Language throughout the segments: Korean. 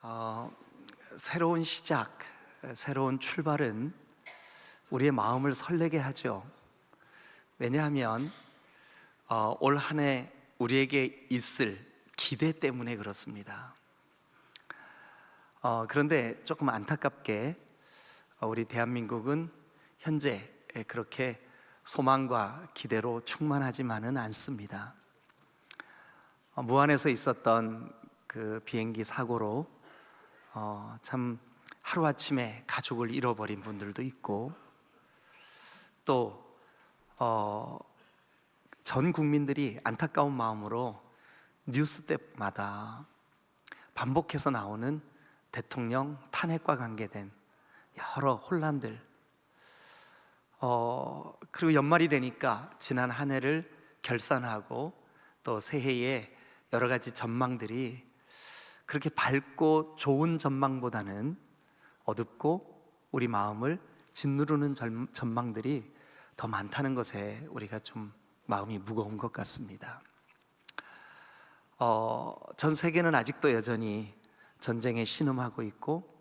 어, 새로운 시작, 새로운 출발은 우리의 마음을 설레게 하죠. 왜냐하면 올 한 해 우리에게 있을 기대 때문에 그렇습니다. 그런데 조금 안타깝게 우리 대한민국은 현재 그렇게 소망과 기대로 충만하지만은 않습니다. 무안에서 있었던 그 비행기 사고로 참 하루아침에 가족을 잃어버린 분들도 있고, 또 전 국민들이 안타까운 마음으로 뉴스 때마다 반복해서 나오는 대통령 탄핵과 관계된 여러 혼란들, 그리고 연말이 되니까 지난 한 해를 결산하고 또 새해에 여러 가지 전망들이 그렇게 밝고 좋은 전망보다는 어둡고 우리 마음을 짓누르는 전망들이 더 많다는 것에 우리가 좀 마음이 무거운 것 같습니다. 전 세계는 아직도 여전히 전쟁에 신음하고 있고,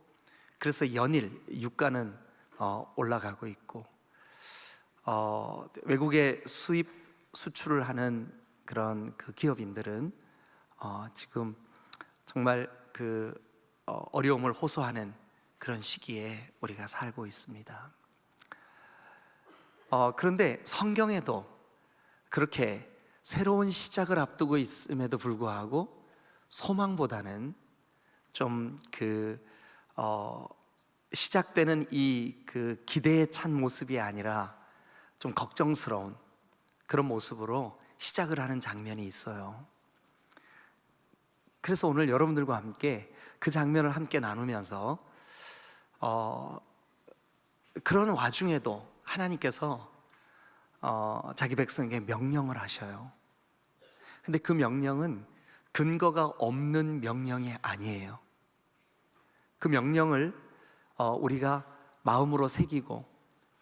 그래서 연일 유가는 올라가고 있고, 외국에 수입 수출을 하는 그런 그 기업인들은 지금 정말 어려움을 호소하는 그런 시기에 우리가 살고 있습니다. 그런데 성경에도 그렇게 새로운 시작을 앞두고 있음에도 불구하고 소망보다는 좀 시작되는 이 기대에 찬 모습이 아니라 좀 걱정스러운 그런 모습으로 시작을 하는 장면이 있어요. 그래서 오늘 여러분들과 함께 그 장면을 함께 나누면서 그런 와중에도 하나님께서 자기 백성에게 명령을 하셔요. 근데 그 명령은 근거가 없는 명령이 아니에요. 그 명령을 우리가 마음으로 새기고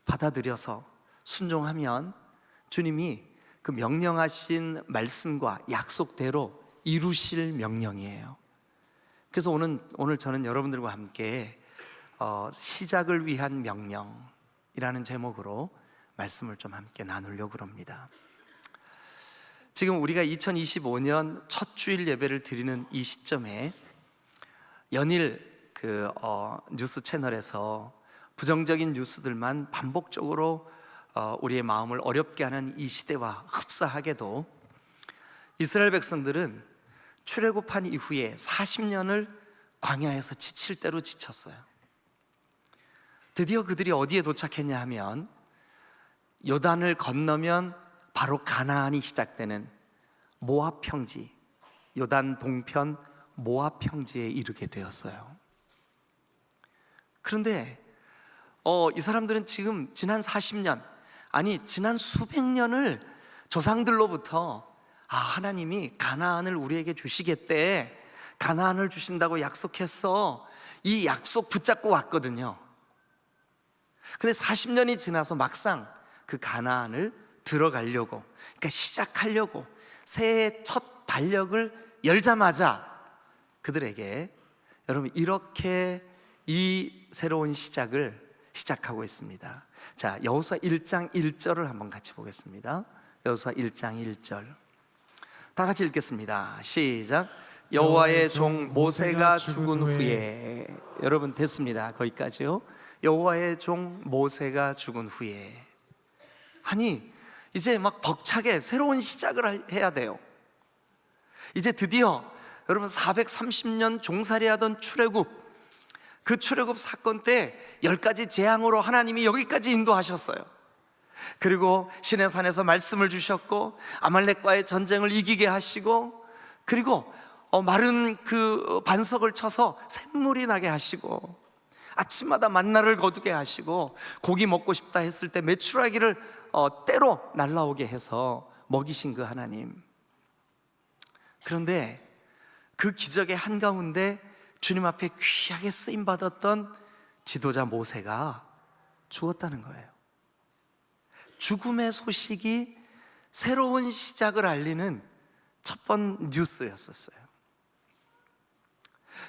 받아들여서 순종하면 주님이 그 명령하신 말씀과 약속대로 이루실 명령이에요. 그래서 오늘 저는 여러분들과 함께 시작을 위한 명령이라는 제목으로 말씀을 좀 함께 나누려고 합니다. 지금 우리가 2025년 첫 주일 예배를 드리는 이 시점에 연일 뉴스 채널에서 부정적인 뉴스들만 반복적으로 우리의 마음을 어렵게 하는 이 시대와 흡사하게도 이스라엘 백성들은 출애굽한 이후에 40년을 광야에서 지칠 대로 지쳤어요. 드디어 그들이 어디에 도착했냐 하면 요단을 건너면 바로 가나안이 시작되는 모압 평지, 요단 동편 모압 평지에 이르게 되었어요. 그런데 이 사람들은 지금 지난 40년, 아니 지난 수백 년을 조상들로부터 하나님이 가나안을 우리에게 주시겠대, 가나안을 주신다고 약속했어, 이 약속 붙잡고 왔거든요. 근데 40년이 지나서 막상 그 가나안을 들어가려고, 그러니까 시작하려고 새해 첫 달력을 열자마자 그들에게, 여러분, 이렇게 이 새로운 시작을 시작하고 있습니다. 자, 여호수아 1장 1절을 한번 같이 보겠습니다. 여호수아 1장 1절 다 같이 읽겠습니다. 시작. 여호와의 종 모세가 죽은 후에, 여러분 됐습니다. 거기까지요. 여호와의 종 모세가 죽은 후에. 아니 이제 막 벅차게 새로운 시작을 해야 돼요. 이제 드디어 여러분 430년 종살이하던 출애굽, 그 출애굽 사건 때 10가지 재앙으로 하나님이 여기까지 인도하셨어요. 그리고 시내산에서 말씀을 주셨고, 아말렉과의 전쟁을 이기게 하시고, 그리고 마른 그 반석을 쳐서 샘물이 나게 하시고, 아침마다 만나를 거두게 하시고, 고기 먹고 싶다 했을 때 메추라기를 때로 날라오게 해서 먹이신 그 하나님. 그런데 그 기적의 한가운데 주님 앞에 귀하게 쓰임받았던 지도자 모세가 죽었다는 거예요. 죽음의 소식이 새로운 시작을 알리는 첫 번 뉴스였었어요.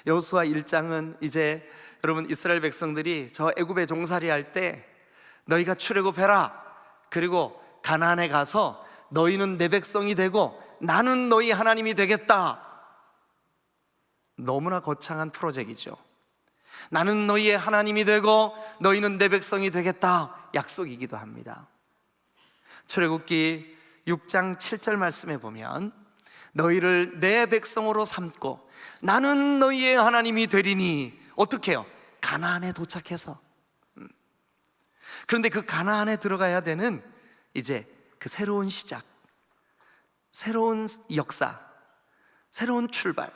여호수아 1장은 이제 여러분 이스라엘 백성들이 저 애굽에 종살이할 때 너희가 출애굽해라, 그리고 가나안에 가서 너희는 내 백성이 되고 나는 너희 하나님이 되겠다. 너무나 거창한 프로젝트이죠. 나는 너희의 하나님이 되고 너희는 내 백성이 되겠다, 약속이기도 합니다. 출애굽기 6장 7절 말씀에 보면 너희를 내 백성으로 삼고 나는 너희의 하나님이 되리니, 어떻게 해요? 가나안에 도착해서. 그런데 그 가나안에 들어가야 되는 이제 그 새로운 시작, 새로운 역사, 새로운 출발.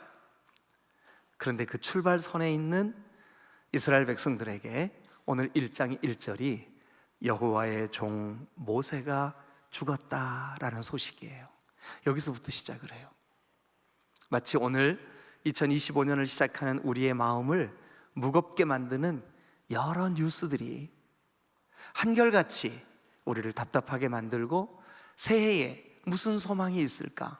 그런데 그 출발선에 있는 이스라엘 백성들에게 오늘 1장 1절이 여호와의 종 모세가 죽었다라는 소식이에요. 여기서부터 시작을 해요. 마치 오늘 2025년을 시작하는 우리의 마음을 무겁게 만드는 여러 뉴스들이 한결같이 우리를 답답하게 만들고 새해에 무슨 소망이 있을까?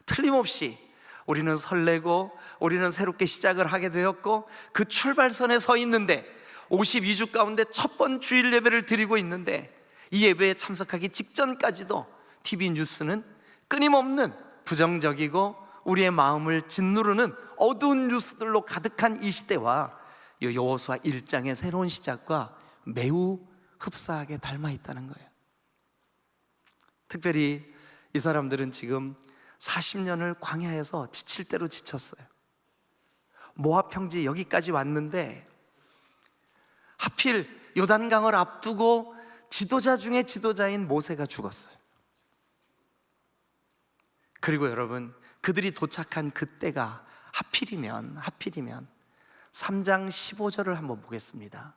틀림없이 우리는 설레고 우리는 새롭게 시작을 하게 되었고 그 출발선에 서 있는데 52주 가운데 첫 번 주일 예배를 드리고 있는데 이 예배에 참석하기 직전까지도 TV 뉴스는 끊임없는 부정적이고 우리의 마음을 짓누르는 어두운 뉴스들로 가득한 이 시대와 여호수아 1장의 새로운 시작과 매우 흡사하게 닮아 있다는 거예요. 특별히 이 사람들은 지금 40년을 광야에서 지칠 대로 지쳤어요. 모압 평지 여기까지 왔는데 하필 요단강을 앞두고 지도자 중에 지도자인 모세가 죽었어요. 그리고 여러분, 그들이 도착한 그때가 하필이면 3장 15절을 한번 보겠습니다.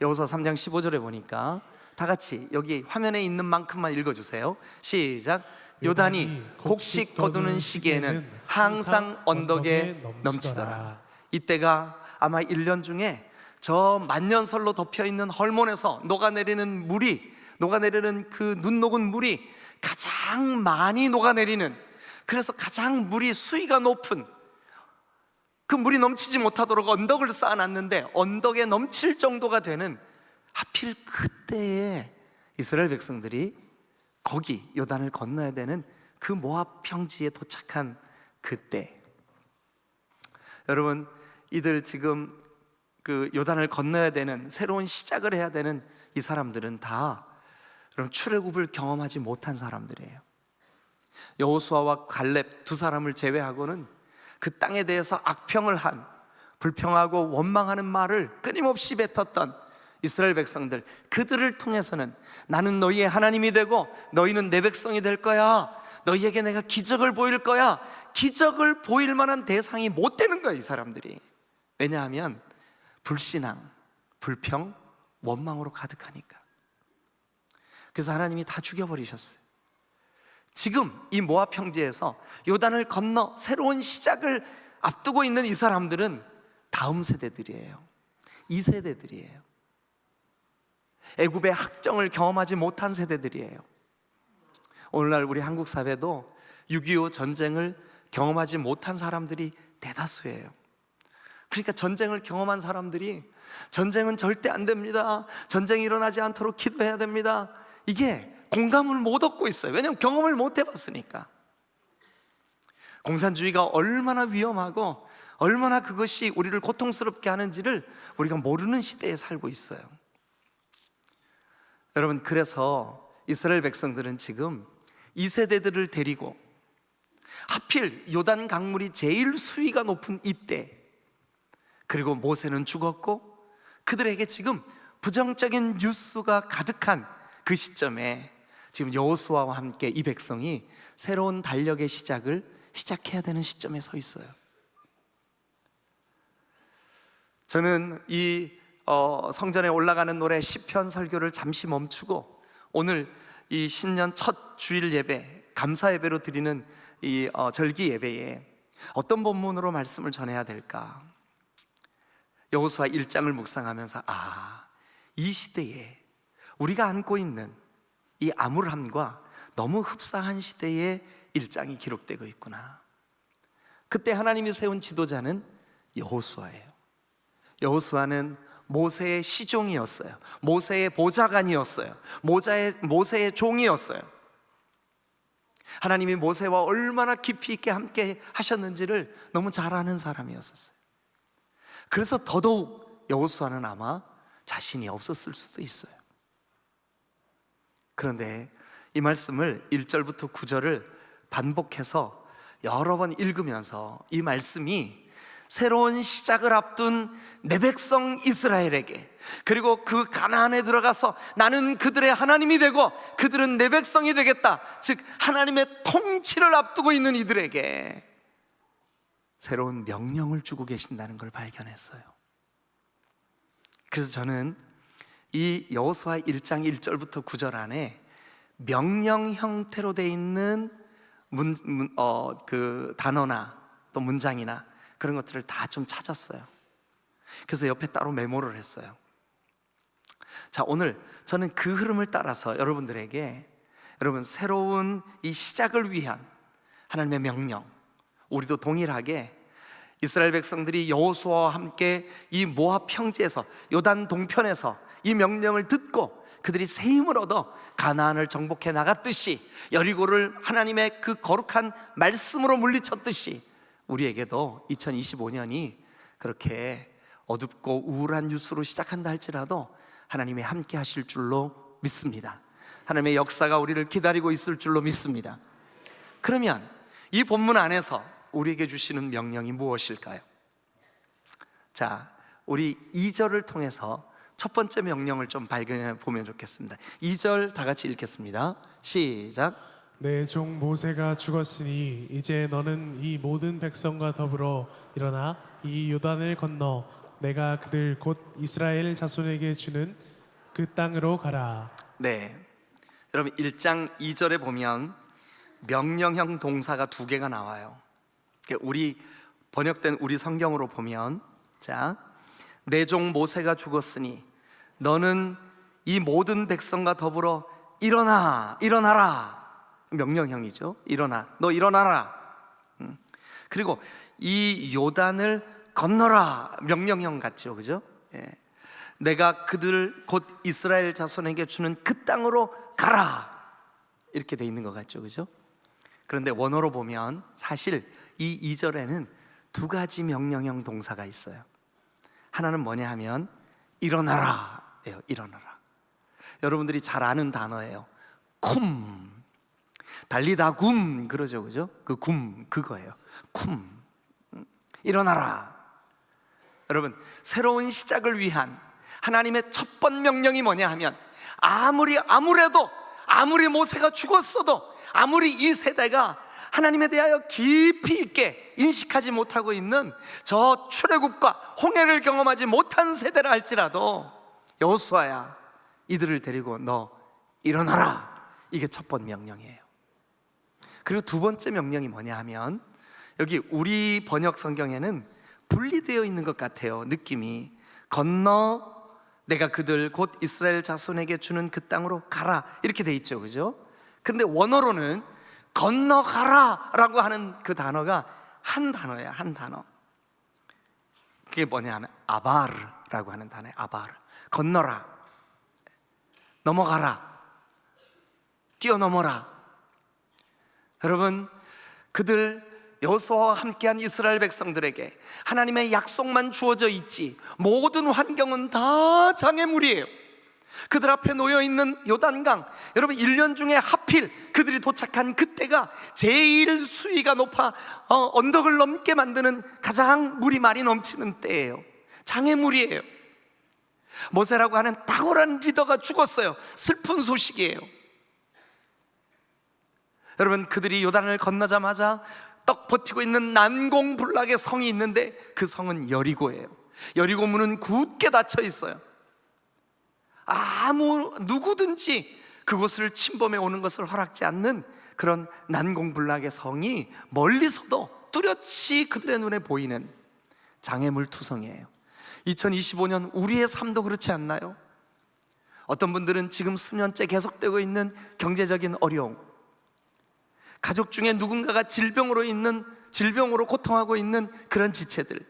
여호수아 3장 15절에 보니까 다 같이 여기 화면에 있는 만큼만 읽어주세요. 시작. 요단이 곡식 거두는 시기에는 항상 언덕에 넘치더라. 이때가 아마 1년 중에 저 만년설로 덮여있는 헐몬에서 녹아내리는 그 눈 녹은 물이 가장 많이 녹아내리는, 그래서 가장 물이 수위가 높은, 그 물이 넘치지 못하도록 언덕을 쌓아놨는데 언덕에 넘칠 정도가 되는, 하필 그때에 이스라엘 백성들이 거기 요단을 건너야 되는 그 모압 평지에 도착한 그때, 여러분, 이들 지금 그 요단을 건너야 되는, 새로운 시작을 해야 되는 이 사람들은 다 그럼 출애굽을 경험하지 못한 사람들이에요. 여호수아와 갈렙 두 사람을 제외하고는 그 땅에 대해서 악평을 한, 불평하고 원망하는 말을 끊임없이 뱉었던 이스라엘 백성들, 그들을 통해서는 나는 너희의 하나님이 되고 너희는 내 백성이 될 거야, 너희에게 내가 기적을 보일 거야, 기적을 보일 만한 대상이 못 되는 거야, 이 사람들이. 왜냐하면 불신앙, 불평, 원망으로 가득하니까. 그래서 하나님이 다 죽여버리셨어요. 지금 이 모압 평지에서 요단을 건너 새로운 시작을 앞두고 있는 이 사람들은 다음 세대들이에요. 2세대들이에요. 애굽의 학정을 경험하지 못한 세대들이에요. 오늘날 우리 한국 사회도 6.25 전쟁을 경험하지 못한 사람들이 대다수예요. 그러니까 전쟁을 경험한 사람들이 전쟁은 절대 안 됩니다, 전쟁이 일어나지 않도록 기도해야 됩니다, 이게 공감을 못 얻고 있어요. 왜냐하면 경험을 못 해봤으니까. 공산주의가 얼마나 위험하고 얼마나 그것이 우리를 고통스럽게 하는지를 우리가 모르는 시대에 살고 있어요. 여러분, 그래서 이스라엘 백성들은 지금 이 세대들을 데리고 하필 요단 강물이 제일 수위가 높은 이때, 그리고 모세는 죽었고 그들에게 지금 부정적인 뉴스가 가득한 그 시점에 지금 여호수아와 함께 이 백성이 새로운 달력의 시작을 시작해야 되는 시점에 서 있어요. 저는 이 성전에 올라가는 노래 시편 설교를 잠시 멈추고 오늘 이 신년 첫 주일 예배, 감사 예배로 드리는 이 절기 예배에 어떤 본문으로 말씀을 전해야 될까, 여호수아 1장을 묵상하면서 이 시대에 우리가 안고 있는 이 암울함과 너무 흡사한 시대에 1장이 기록되고 있구나. 그때 하나님이 세운 지도자는 여호수아예요. 여호수아는 모세의 시종이었어요. 모세의 보좌관이었어요. 모세의 종이었어요. 하나님이 모세와 얼마나 깊이 있게 함께 하셨는지를 너무 잘 아는 사람이었어요. 그래서 더더욱 여호수아는 아마 자신이 없었을 수도 있어요. 그런데 이 말씀을 1절부터 9절을 반복해서 여러 번 읽으면서 이 말씀이 새로운 시작을 앞둔 내 백성 이스라엘에게, 그리고 그 가나안에 들어가서 나는 그들의 하나님이 되고 그들은 내 백성이 되겠다, 즉 하나님의 통치를 앞두고 있는 이들에게 새로운 명령을 주고 계신다는 걸 발견했어요. 그래서 저는 이 여호수아 1장 1절부터 9절 안에 명령 형태로 되어 있는 그 단어나 또 문장이나 그런 것들을 다 좀 찾았어요. 그래서 옆에 따로 메모를 했어요. 자, 오늘 저는 그 흐름을 따라서 여러분들에게 여러분 새로운 이 시작을 위한 하나님의 명령, 우리도 동일하게 이스라엘 백성들이 여호수아와 함께 이 모압 평지에서 요단 동편에서 이 명령을 듣고 그들이 새 힘을 얻어 가나안을 정복해 나갔듯이, 여리고를 하나님의 그 거룩한 말씀으로 물리쳤듯이 우리에게도 2025년이 그렇게 어둡고 우울한 뉴스로 시작한다 할지라도 하나님이 함께 하실 줄로 믿습니다. 하나님의 역사가 우리를 기다리고 있을 줄로 믿습니다. 그러면 이 본문 안에서 우리에게 주시는 명령이 무엇일까요? 자, 우리 2절을 통해서 첫 번째 명령을 좀 발견해 보면 좋겠습니다. 2절 다 같이 읽겠습니다. 시작. 내 종 모세가 죽었으니 이제 너는 이 모든 백성과 더불어 일어나 이 요단을 건너 내가 그들 곧 이스라엘 자손에게 주는 그 땅으로 가라. 네, 여러분 1장 2절에 보면 명령형 동사가 두 개가 나와요. 우리 번역된 우리 성경으로 보면, 자, 내 종 모세가 죽었으니 너는 이 모든 백성과 더불어 일어나라. 명령형이죠. 일어나, 너 일어나라. 그리고 이 요단을 건너라. 명령형 같죠, 그죠? 예. 내가 그들 곧 이스라엘 자손에게 주는 그 땅으로 가라. 이렇게 돼 있는 것 같죠, 그죠? 그런데 원어로 보면 사실 이 2절에는 두 가지 명령형 동사가 있어요. 하나는 뭐냐 하면 일어나라 예요. 일어나라. 여러분들이 잘 아는 단어예요. 쿰, 달리다 굼, 그러죠, 그죠? 그 굼, 그거예요. 쿰, 일어나라. 여러분, 새로운 시작을 위한 하나님의 첫 번 명령이 뭐냐 하면, 아무리 모세가 죽었어도, 아무리 이 세대가 하나님에 대하여 깊이 있게 인식하지 못하고 있는 저 출애굽과 홍해를 경험하지 못한 세대라 할지라도 여호수아야, 이들을 데리고 너 일어나라. 이게 첫 번 명령이에요. 그리고 두 번째 명령이 뭐냐 하면, 여기 우리 번역 성경에는 분리되어 있는 것 같아요. 느낌이 건너 내가 그들 곧 이스라엘 자손에게 주는 그 땅으로 가라 이렇게 돼 있죠, 그죠? 근데 원어로는 건너가라 라고 하는 그 단어가 한 단어예요. 한 단어. 그게 뭐냐 하면 아바르라고 하는 단어예요. 아바르. 건너라, 넘어가라, 뛰어넘어라. 여러분, 그들 여호수아와 함께한 이스라엘 백성들에게 하나님의 약속만 주어져 있지 모든 환경은 다 장애물이에요. 그들 앞에 놓여있는 요단강, 여러분 1년 중에 하필 그들이 도착한 그때가 제일 수위가 높아 언덕을 넘게 만드는 가장 물이 많이 넘치는 때예요. 장애물이에요. 모세라고 하는 탁월한 리더가 죽었어요. 슬픈 소식이에요. 여러분, 그들이 요단을 건너자마자 떡 버티고 있는 난공불락의 성이 있는데 그 성은 여리고예요. 여리고 문은 굳게 닫혀 있어요. 누구든지 그곳을 침범해 오는 것을 허락지 않는 그런 난공불락의 성이 멀리서도 뚜렷이 그들의 눈에 보이는 장애물 투성이에요. 2025년 우리의 삶도 그렇지 않나요? 어떤 분들은 지금 수년째 계속되고 있는 경제적인 어려움, 가족 중에 누군가가 질병으로 고통하고 있는 그런 지체들,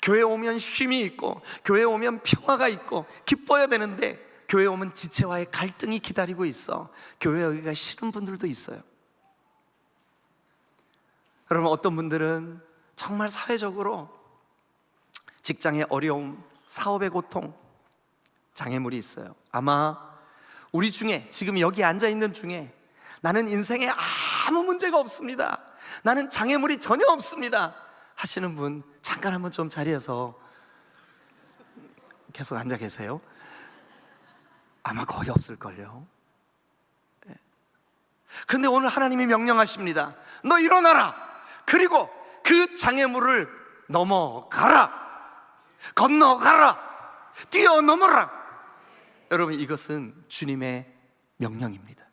교회 오면 쉼이 있고 교회 오면 평화가 있고 기뻐야 되는데 교회 오면 지체와의 갈등이 기다리고 있어. 교회 오기가 싫은 분들도 있어요. 여러분, 어떤 분들은 정말 사회적으로 직장의 어려움, 사업의 고통, 장애물이 있어요. 아마 우리 중에, 지금 여기 앉아있는 중에 나는 인생에 아무 문제가 없습니다, 나는 장애물이 전혀 없습니다 하시는 분 잠깐 한번 좀 자리에서 계속 앉아 계세요. 아마 거의 없을걸요. 그런데 오늘 하나님이 명령하십니다. 너 일어나라. 그리고 그 장애물을 넘어가라, 건너가라, 뛰어넘어라. 여러분, 이것은 주님의 명령입니다.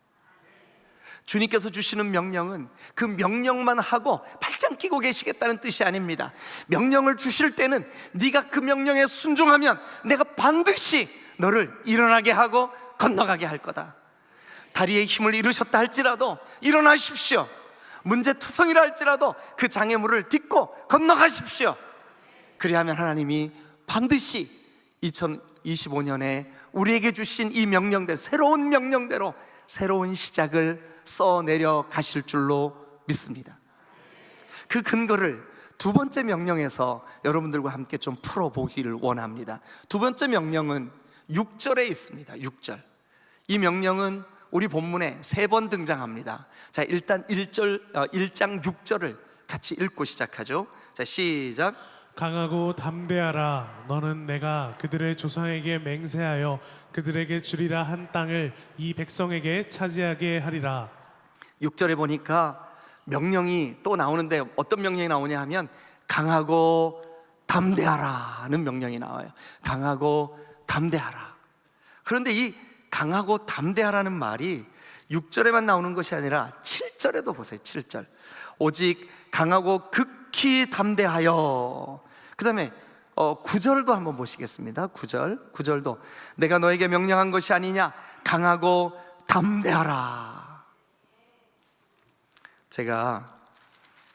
주님께서 주시는 명령은 그 명령만 하고 팔짱 끼고 계시겠다는 뜻이 아닙니다. 명령을 주실 때는 네가 그 명령에 순종하면 내가 반드시 너를 일어나게 하고 건너가게 할 거다. 다리에 힘을 잃으셨다 할지라도 일어나십시오. 문제투성이라 할지라도 그 장애물을 딛고 건너가십시오. 그리하면 하나님이 반드시 2025년에 우리에게 주신 이 명령대로, 새로운 명령대로 새로운 시작을 써내려 가실 줄로 믿습니다. 그 근거를 두 번째 명령에서 여러분들과 함께 좀 풀어보기를 원합니다. 두 번째 명령은 6절에 있습니다. 6절. 이 명령은 우리 본문에 3번 등장합니다. 자, 일단 1장 6절을 같이 읽고 시작하죠. 자, 시작. 강하고 담대하라. 너는 내가 그들의 조상에게 맹세하여 그들에게 주리라 한 땅을 이 백성에게 차지하게 하리라. 6절에 보니까 명령이 또 나오는데 어떤 명령이 나오냐 하면 강하고 담대하라는 명령이 나와요. 강하고 담대하라. 그런데 이 강하고 담대하라는 말이 6절에만 나오는 것이 아니라 7절에도 보세요. 7절. 오직 강하고 극히 담대하여. 그 다음에 9절도 한번 보시겠습니다. 9절도 내가 너에게 명령한 것이 아니냐, 강하고 담대하라. 제가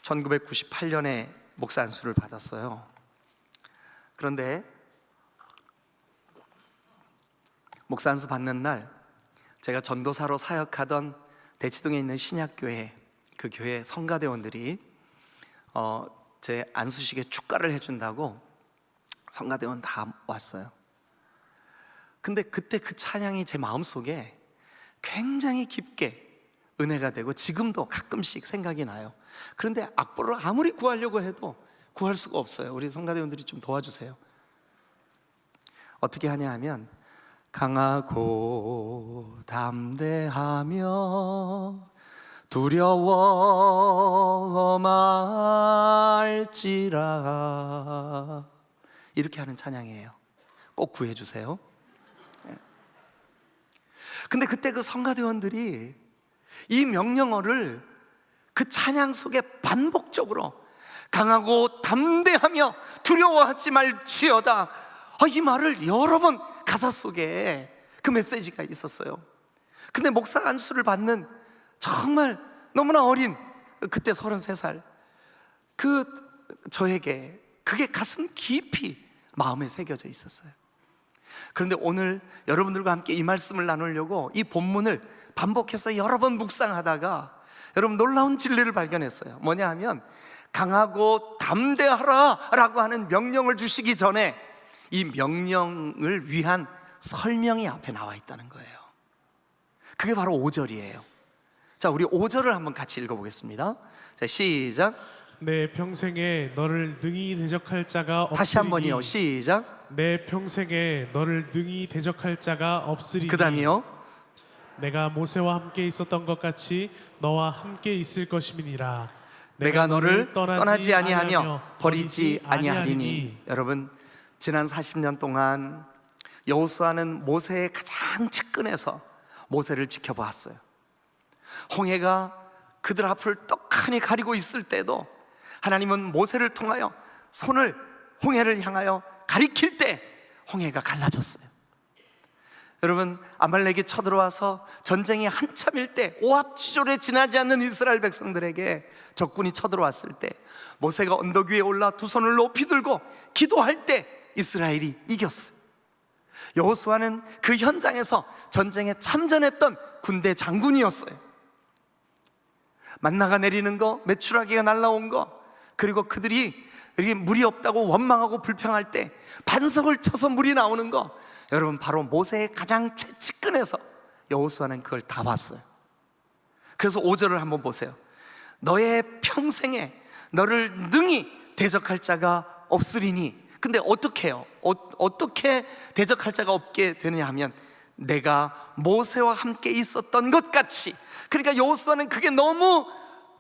1998년에 목사 안수를 받았어요. 그런데 목사 안수 받는 날 제가 전도사로 사역하던 대치동에 있는 신약교회, 그 교회 성가대원들이 제 안수식에 축가를 해준다고 성가대원 다 왔어요. 근데 그때 그 찬양이 제 마음속에 굉장히 깊게 은혜가 되고 지금도 가끔씩 생각이 나요. 그런데 악보를 아무리 구하려고 해도 구할 수가 없어요. 우리 성가대원들이 좀 도와주세요. 어떻게 하냐 하면 강하고 담대하며 두려워 말지라, 이렇게 하는 찬양이에요. 꼭 구해주세요. 근데 그때 그 성가대원들이 이 명령어를 그 찬양 속에 반복적으로 강하고 담대하며 두려워하지 말지어다, 이 말을 여러 번 가사 속에 그 메시지가 있었어요. 근데 목사 안수를 받는 정말 너무나 어린 그때 33살 그 저에게 그게 가슴 깊이 마음에 새겨져 있었어요. 그런데 오늘 여러분들과 함께 이 말씀을 나누려고 이 본문을 반복해서 여러 번 묵상하다가 여러분 놀라운 진리를 발견했어요. 뭐냐 하면 강하고 담대하라 라고 하는 명령을 주시기 전에 이 명령을 위한 설명이 앞에 나와 있다는 거예요. 그게 바로 5절이에요. 자, 우리 5절을 한번 같이 읽어보겠습니다. 자, 시작. 내 평생에 너를 능히 대적할 자가 없으리니. 다시 한번요. 시작. 내 평생에 너를 능히 대적할 자가 없으리니. 그 다음이요. 내가 모세와 함께 있었던 것 같이 너와 함께 있을 것임이니라. 내가 너를 떠나지 아니하며 버리지 아니하리니. 여러분, 지난 40년 동안 여호수아는 모세의 가장 측근에서 모세를 지켜보았어요. 홍해가 그들 앞을 떡하니 가리고 있을 때도 하나님은 모세를 통하여 손을 홍해를 향하여 가리킬 때 홍해가 갈라졌어요. 여러분, 아말렉이 쳐들어와서 전쟁이 한참일 때, 오합지졸에 지나지 않는 이스라엘 백성들에게 적군이 쳐들어왔을 때 모세가 언덕 위에 올라 두 손을 높이 들고 기도할 때 이스라엘이 이겼어요. 여호수아는 그 현장에서 전쟁에 참전했던 군대 장군이었어요. 만나가 내리는 거, 메추라기가 날라온 거, 그리고 그들이 이렇게 물이 없다고 원망하고 불평할 때 반석을 쳐서 물이 나오는 거, 여러분, 바로 모세의 가장 최측근에서 여호수아는 그걸 다 봤어요. 그래서 5절을 한번 보세요. 너의 평생에 너를 능히 대적할 자가 없으리니. 근데 어떻게 해요? 어떻게 대적할 자가 없게 되느냐 하면, 내가 모세와 함께 있었던 것 같이. 그러니까 여호수아는 그게 너무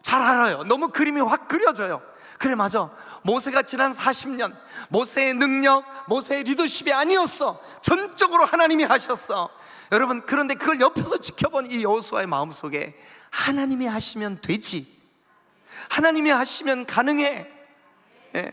잘 알아요. 너무 그림이 확 그려져요. 그래, 맞아. 모세가 지난 40년 모세의 능력, 모세의 리더십이 아니었어. 전적으로 하나님이 하셨어. 여러분, 그런데 그걸 옆에서 지켜본 이 여호수아의 마음속에 하나님이 하시면 되지, 하나님이 하시면 가능해. 예.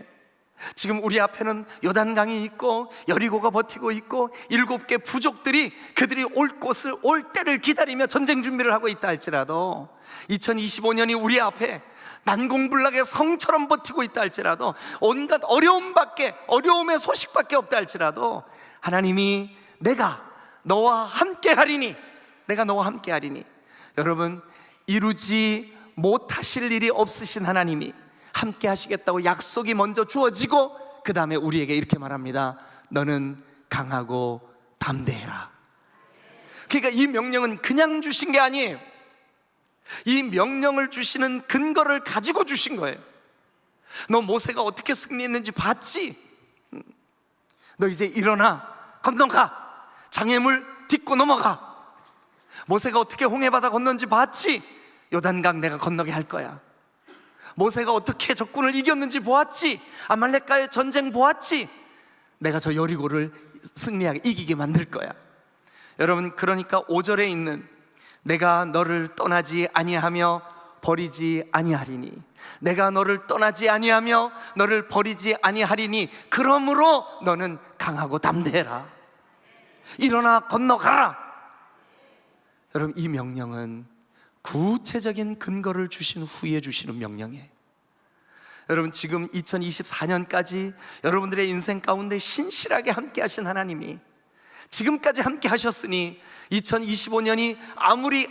지금 우리 앞에는 요단강이 있고 여리고가 버티고 있고 7개 부족들이 그들이 올 곳을, 올 때를 기다리며 전쟁 준비를 하고 있다 할지라도, 2025년이 우리 앞에 난공불락의 성처럼 버티고 있다 할지라도, 온갖 어려움의 소식밖에 없다 할지라도, 하나님이 내가 너와 함께 하리니, 내가 너와 함께 하리니. 여러분, 이루지 못하실 일이 없으신 하나님이 함께 하시겠다고 약속이 먼저 주어지고, 그 다음에 우리에게 이렇게 말합니다. 너는 강하고 담대해라. 그러니까 이 명령은 그냥 주신 게 아니에요. 이 명령을 주시는 근거를 가지고 주신 거예요. 너 모세가 어떻게 승리했는지 봤지? 너 이제 일어나, 건너가, 장애물 딛고 넘어가. 모세가 어떻게 홍해바다 건넌지 봤지? 요단강 내가 건너게 할 거야. 모세가 어떻게 적군을 이겼는지 보았지? 아말렉과의 전쟁 보았지? 내가 저 여리고를 승리하게, 이기게 만들 거야. 여러분, 그러니까 5절에 있는 내가 너를 떠나지 아니하며 버리지 아니하리니, 내가 너를 떠나지 아니하며 너를 버리지 아니하리니, 그러므로 너는 강하고 담대해라. 일어나 건너가라. 여러분, 이 명령은 구체적인 근거를 주신 후에 주시는 명령이에요. 여러분, 지금 2024년까지 여러분들의 인생 가운데 신실하게 함께 하신 하나님이 지금까지 함께 하셨으니, 2025년이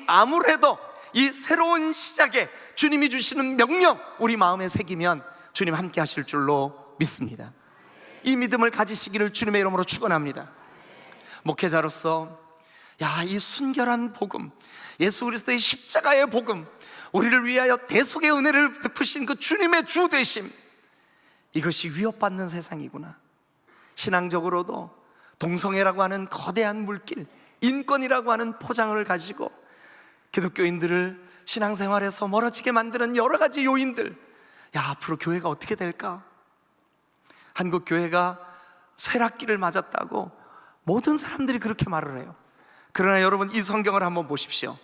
아무래도 이 새로운 시작에 주님이 주시는 명령 우리 마음에 새기면 주님 함께 하실 줄로 믿습니다. 이 믿음을 가지시기를 주님의 이름으로 축원합니다. 목회자로서 이 순결한 복음, 예수 그리스도의 십자가의 복음, 우리를 위하여 대속의 은혜를 베푸신 그 주님의 주 되심, 이것이 위협받는 세상이구나. 신앙적으로도 동성애라고 하는 거대한 물길, 인권이라고 하는 포장을 가지고 기독교인들을 신앙생활에서 멀어지게 만드는 여러 가지 요인들, 앞으로 교회가 어떻게 될까? 한국 교회가 쇠락기를 맞았다고 모든 사람들이 그렇게 말을 해요. 그러나 여러분, 이 성경을 한번 보십시오.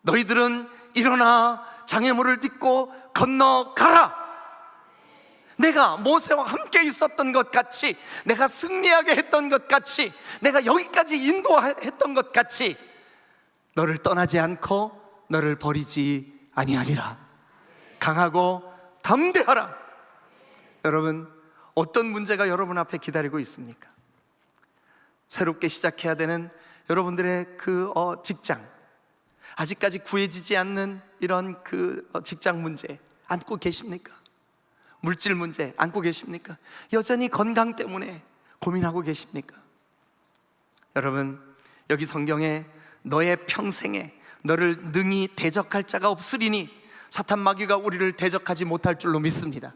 너희들은 일어나 장애물을 딛고 건너가라. 내가 모세와 함께 있었던 것 같이, 내가 승리하게 했던 것 같이, 내가 여기까지 인도했던 것 같이 너를 떠나지 않고 너를 버리지 아니하리라. 강하고 담대하라. 여러분, 어떤 문제가 여러분 앞에 기다리고 있습니까? 새롭게 시작해야 되는 여러분들의 그 직장, 아직까지 구해지지 않는 이런 그 직장 문제 안고 계십니까? 물질 문제 안고 계십니까? 여전히 건강 때문에 고민하고 계십니까? 여러분, 여기 성경에 너의 평생에 너를 능히 대적할 자가 없으리니, 사탄 마귀가 우리를 대적하지 못할 줄로 믿습니다.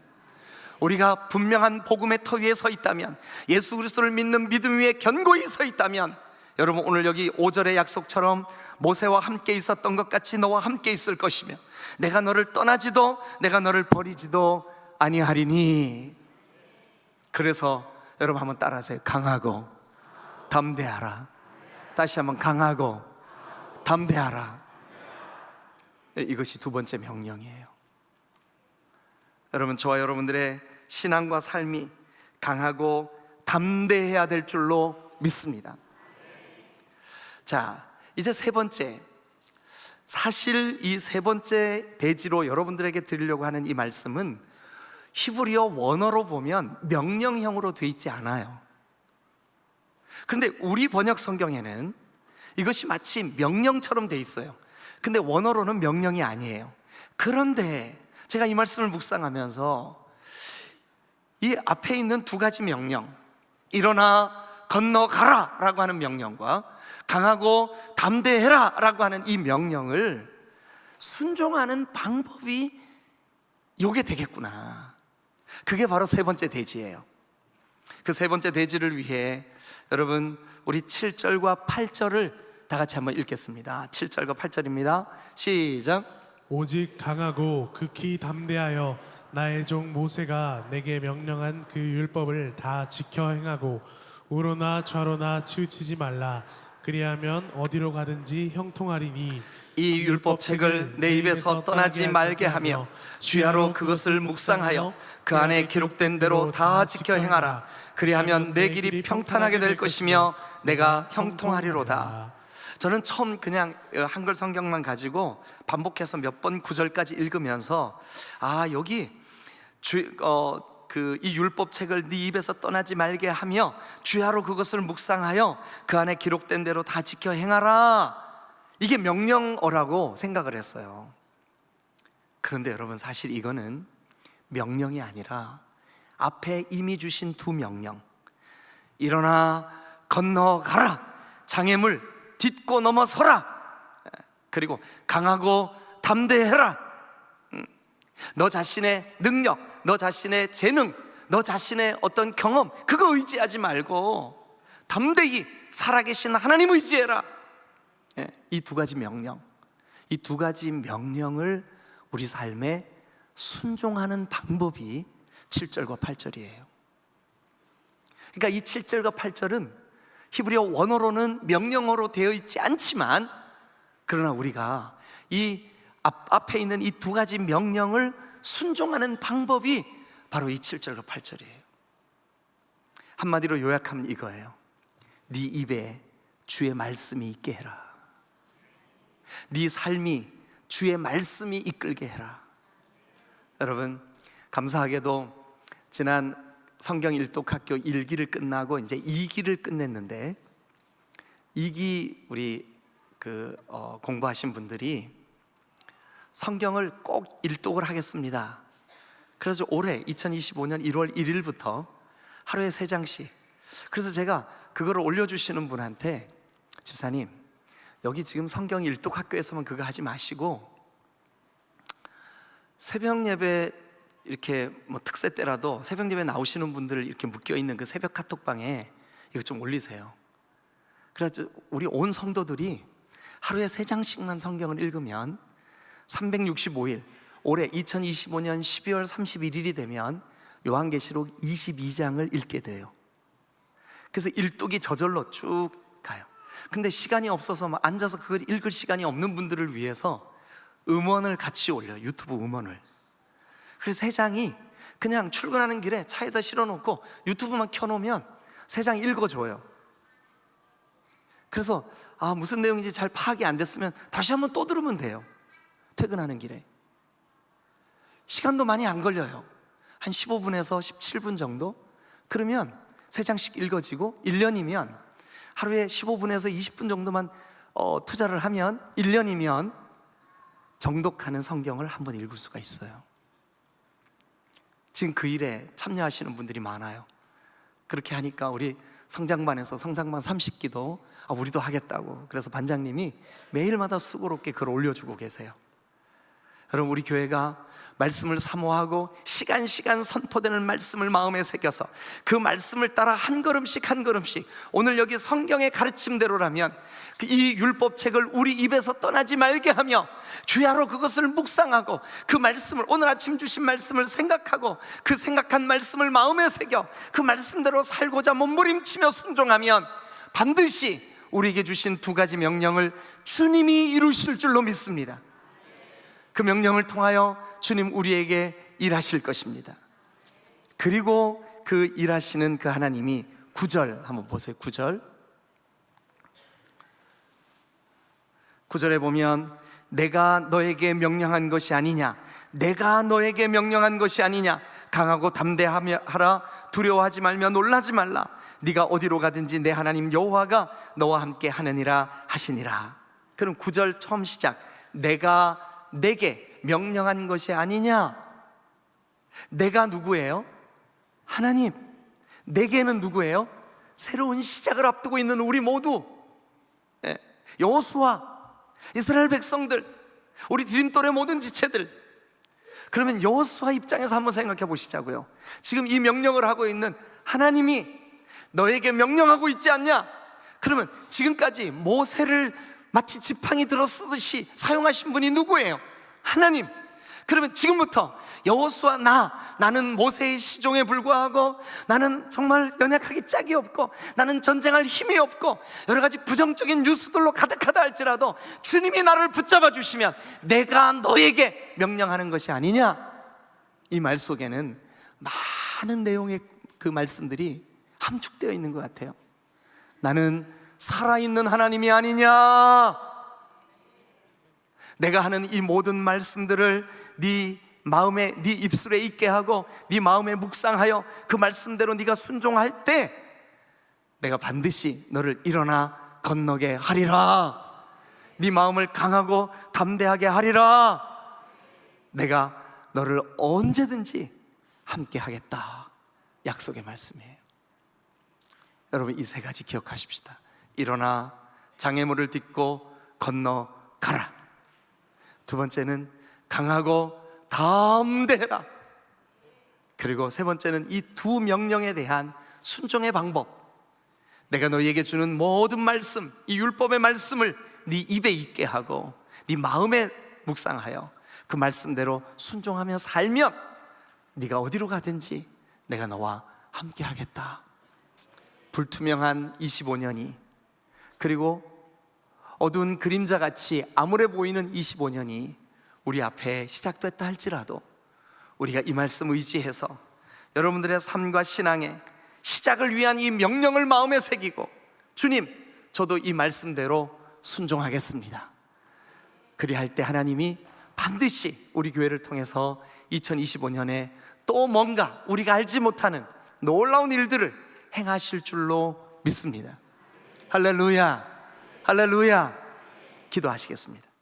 우리가 분명한 복음의 터 위에 서 있다면, 예수 그리스도를 믿는 믿음 위에 견고히 서 있다면, 여러분, 오늘 여기 5절의 약속처럼 모세와 함께 있었던 것 같이 너와 함께 있을 것이며, 내가 너를 떠나지도 내가 너를 버리지도 아니하리니. 그래서 여러분 한번 따라하세요. 강하고 담대하라. 다시 한번, 강하고 담대하라. 이것이 두 번째 명령이에요. 여러분, 저와 여러분들의 신앙과 삶이 강하고 담대해야 될 줄로 믿습니다. 자, 이제 세 번째, 사실 이 세 번째 대지로 여러분들에게 드리려고 하는 이 말씀은 히브리어 원어로 보면 명령형으로 돼 있지 않아요. 그런데 우리 번역 성경에는 이것이 마치 명령처럼 돼 있어요. 근데 원어로는 명령이 아니에요. 그런데 제가 이 말씀을 묵상하면서 이 앞에 있는 두 가지 명령, 일어나 건너가라 라고 하는 명령과 강하고 담대해라 라고 하는 이 명령을 순종하는 방법이 요게 되겠구나. 그게 바로 세 번째 대지예요. 그 세 번째 대지를 위해 여러분, 우리 7절과 8절을 다 같이 한번 읽겠습니다. 7절과 8절입니다. 시작. 오직 강하고 극히 담대하여 나의 종 모세가 내게 명령한 그 율법을 다 지켜 행하고 우로나 좌로나 치우치지 말라. 그리하면 어디로 가든지 형통하리니 이 율법책을 내 입에서 떠나지 말게 하며 주야로 그것을 묵상하여 그 안에 기록된 대로 다 지켜 행하라. 그리하면 내 길이 평탄하게 될 것이며 내가 형통하리로다. 저는 처음 그냥 한글 성경만 가지고 반복해서 몇 번 구절까지 읽으면서 여기 이 율법책을 네 입에서 떠나지 말게 하며 주야로 그것을 묵상하여 그 안에 기록된 대로 다 지켜 행하라, 이게 명령어라고 생각을 했어요. 그런데 여러분, 사실 이거는 명령이 아니라 앞에 이미 주신 두 명령, 일어나 건너가라, 장애물 딛고 넘어서라, 그리고 강하고 담대해라. 너 자신의 능력, 너 자신의 재능, 너 자신의 어떤 경험, 그거 의지하지 말고 담대히 살아계신 하나님 의지해라. 이 두 가지 명령, 이 두 가지 명령을 우리 삶에 순종하는 방법이 7절과 8절이에요. 그러니까 이 7절과 8절은 히브리어 원어로는 명령어로 되어 있지 않지만, 그러나 우리가 이 앞에 있는 이 두 가지 명령을 순종하는 방법이 바로 이 7절과 8절이에요. 한마디로 요약하면 이거예요. 네 입에 주의 말씀이 있게 해라. 네 삶이 주의 말씀이 이끌게 해라. 여러분, 감사하게도 지난 성경 일독학교 1기를 끝나고 이제 2기를 끝냈는데, 2기 우리 공부하신 분들이 성경을 꼭 일독을 하겠습니다. 그래서 올해 2025년 1월 1일부터 하루에 3장씩. 그래서 제가 그거를 올려주시는 분한테, 집사님, 여기 지금 성경 일독 학교에서만 그거 하지 마시고 새벽 예배 이렇게 특세 때라도 새벽 예배 나오시는 분들 이렇게 묶여 있는 그 새벽 카톡방에 이거 좀 올리세요. 그래서 우리 온 성도들이 하루에 3장씩만 성경을 읽으면 365일, 올해 2025년 12월 31일이 되면 요한계시록 22장을 읽게 돼요. 그래서 일독이 저절로 쭉 가요. 근데 시간이 없어서 앉아서 그걸 읽을 시간이 없는 분들을 위해서 음원을 같이 올려요. 유튜브 음원을. 그래서 3장이 그냥 출근하는 길에 차에다 실어놓고 유튜브만 켜놓으면 3장 읽어줘요. 그래서 무슨 내용인지 잘 파악이 안 됐으면 다시 한번 또 들으면 돼요. 퇴근하는 길에. 시간도 많이 안 걸려요. 한 15분에서 17분 정도? 그러면 3장씩 읽어지고 1년이면 하루에 15분에서 20분 정도만 투자를 하면 1년이면 정독하는 성경을 한번 읽을 수가 있어요. 지금 그 일에 참여하시는 분들이 많아요. 그렇게 하니까 우리 성장반에서 성장반 30기도 우리도 하겠다고, 그래서 반장님이 매일마다 수고롭게 글을 올려주고 계세요. 여러분, 우리 교회가 말씀을 사모하고 시간 선포되는 말씀을 마음에 새겨서 그 말씀을 따라 한 걸음씩 오늘 여기 성경의 가르침대로라면 이 율법책을 우리 입에서 떠나지 말게 하며 주야로 그것을 묵상하고 그 말씀을, 오늘 아침 주신 말씀을 생각하고 그 생각한 말씀을 마음에 새겨 그 말씀대로 살고자 몸부림치며 순종하면 반드시 우리에게 주신 두 가지 명령을 주님이 이루실 줄로 믿습니다. 그 명령을 통하여 주님 우리에게 일하실 것입니다. 그리고 그 일하시는 그 하나님이 9절 한번 보세요. 9절 9절에 보면 내가 너에게 명령한 것이 아니냐, 내가 너에게 명령한 것이 아니냐, 강하고 담대하며 하라, 두려워하지 말며 놀라지 말라, 네가 어디로 가든지 내 하나님 여호와가 너와 함께 하느니라 하시니라. 그럼 9절 처음 시작, 내가 내게 명령한 것이 아니냐. 내가 누구예요? 하나님. 내게는 누구예요? 새로운 시작을 앞두고 있는 우리 모두, 여호수아, 이스라엘 백성들, 우리 디딤돌의 모든 지체들. 그러면 여호수아 입장에서 한번 생각해 보시자고요. 지금 이 명령을 하고 있는 하나님이 너에게 명령하고 있지 않냐? 그러면 지금까지 모세를 마치 지팡이 들어 쓰듯이 사용하신 분이 누구예요? 하나님. 그러면 지금부터 여호수아, 나는 모세의 시종에 불과하고, 나는 정말 연약하기 짝이 없고, 나는 전쟁할 힘이 없고, 여러 가지 부정적인 뉴스들로 가득하다 할지라도 주님이 나를 붙잡아 주시면 내가 너에게 명령하는 것이 아니냐. 이 말 속에는 많은 내용의 그 말씀들이 함축되어 있는 것 같아요. 나는 살아있는 하나님이 아니냐. 내가 하는 이 모든 말씀들을 네 마음에, 네 입술에 있게 하고 네 마음에 묵상하여 그 말씀대로 네가 순종할 때 내가 반드시 너를 일어나 건너게 하리라. 네 마음을 강하고 담대하게 하리라. 내가 너를 언제든지 함께 하겠다. 약속의 말씀이에요. 여러분, 이 세 가지 기억하십시다. 일어나 장애물을 딛고 건너가라. 두 번째는 강하고 담대해라. 그리고 세 번째는 이 두 명령에 대한 순종의 방법. 내가 너희에게 주는 모든 말씀, 이 율법의 말씀을 네 입에 있게 하고 네 마음에 묵상하여 그 말씀대로 순종하며 살면 네가 어디로 가든지 내가 너와 함께 하겠다. 불투명한 25년이, 그리고 어두운 그림자같이 암울해 보이는 25년이 우리 앞에 시작됐다 할지라도 우리가 이 말씀 의지해서 여러분들의 삶과 신앙의 시작을 위한 이 명령을 마음에 새기고, 주님, 저도 이 말씀대로 순종하겠습니다. 그리할 때 하나님이 반드시 우리 교회를 통해서 2025년에 또 뭔가 우리가 알지 못하는 놀라운 일들을 행하실 줄로 믿습니다. 할렐루야, 할렐루야. 기도하시겠습니다.